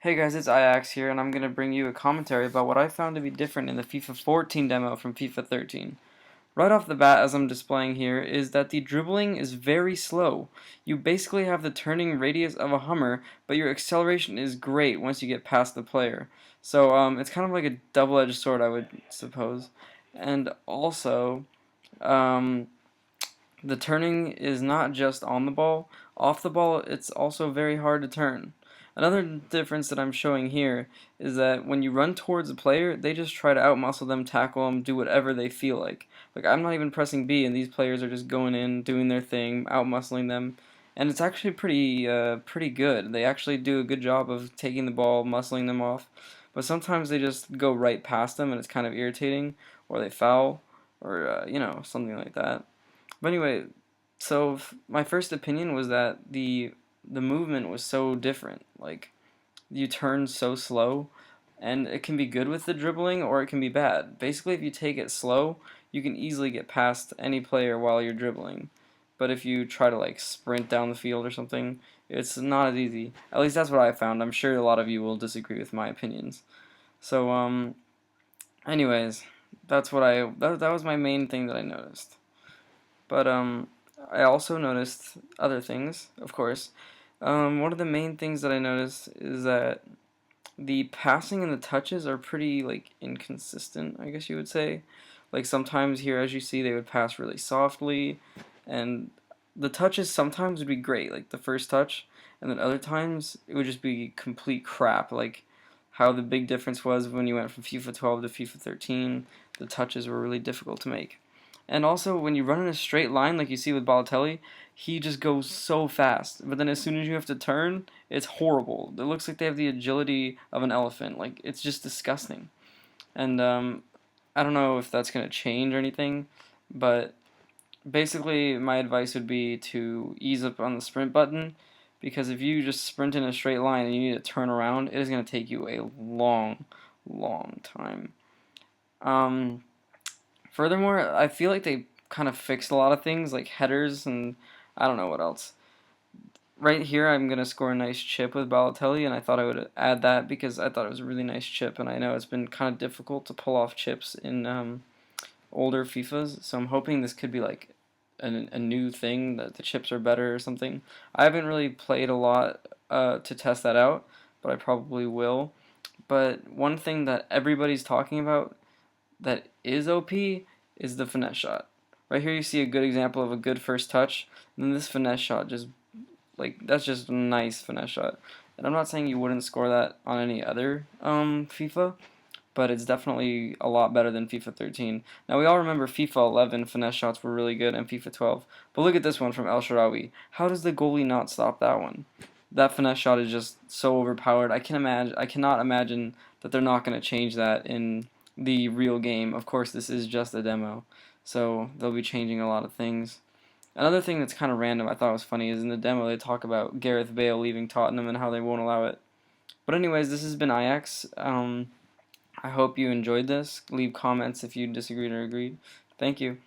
Hey guys, it's Ajax here, and I'm going to bring you a commentary about what I found to be different in the FIFA 14 demo from FIFA 13. Right off the bat, as I'm displaying here, is that the dribbling is very slow. You basically have the turning radius of a Hummer, but your acceleration is great once you get past the player. So it's kind of like a double-edged sword, I would suppose. And also, um, the turning is not just on the ball. Off the ball, it's also very hard to turn. Another difference that I'm showing here is that when you run towards a player, they just try to outmuscle them, tackle them, do whatever they feel like. Like, I'm not even pressing B, and these players are just going in, doing their thing, outmuscling them. And it's actually pretty good. They actually do a good job of taking the ball, muscling them off. But sometimes they just go right past them, and it's kind of irritating, or they foul, or, something like that. But anyway, so my first opinion was that the movement was so different. Like, you turn so slow, and it can be good with the dribbling or it can be bad. Basically, if you take it slow, you can easily get past any player while you're dribbling. But if you try to like sprint down the field or something, it's not as easy. At least that's what I found. I'm sure a lot of you will disagree with my opinions. So anyways, that was my main thing that I noticed. But I also noticed other things, of course. One of the main things that I noticed is that the passing and the touches are pretty like inconsistent, I guess you would say. Like sometimes here, as you see, they would pass really softly, and the touches sometimes would be great, like the first touch, and then other times it would just be complete crap. Like how the big difference was when you went from FIFA 12 to FIFA 13, the touches were really difficult to make. And also, when you run in a straight line, like you see with Balotelli, he just goes so fast. But then as soon as you have to turn, it's horrible. It looks like they have the agility of an elephant. Like, it's just disgusting. And I don't know if that's going to change or anything, but basically my advice would be to ease up on the sprint button, because if you just sprint in a straight line and you need to turn around, it is going to take you a long time. Um, Furthermore, I feel like they kind of fixed a lot of things, like headers and I don't know what else. Right here, I'm going to score a nice chip with Balotelli, and I thought I would add that because I thought it was a really nice chip, and I know it's been kind of difficult to pull off chips in older FIFAs, so I'm hoping this could be like a new thing, that the chips are better or something. I haven't really played a lot to test that out, but I probably will. But one thing that everybody's talking about that is OP is the finesse shot. Right here you see a good example of a good first touch, and then this finesse shot just, like, that's just a nice finesse shot. And I'm not saying you wouldn't score that on any other FIFA, but it's definitely a lot better than FIFA 13. Now we all remember FIFA 11 finesse shots were really good and FIFA 12, but look at this one from El Shaarawy. How does the goalie not stop that one? That finesse shot is just so overpowered. I cannot imagine that they're not going to change that in the real game. Of course, this is just a demo, so they'll be changing a lot of things. Another thing that's kind of random I thought was funny is in the demo they talk about Gareth Bale leaving Tottenham and how they won't allow it. But anyways, this has been Ajax. I hope you enjoyed this. Leave comments if you disagreed or agreed. Thank you.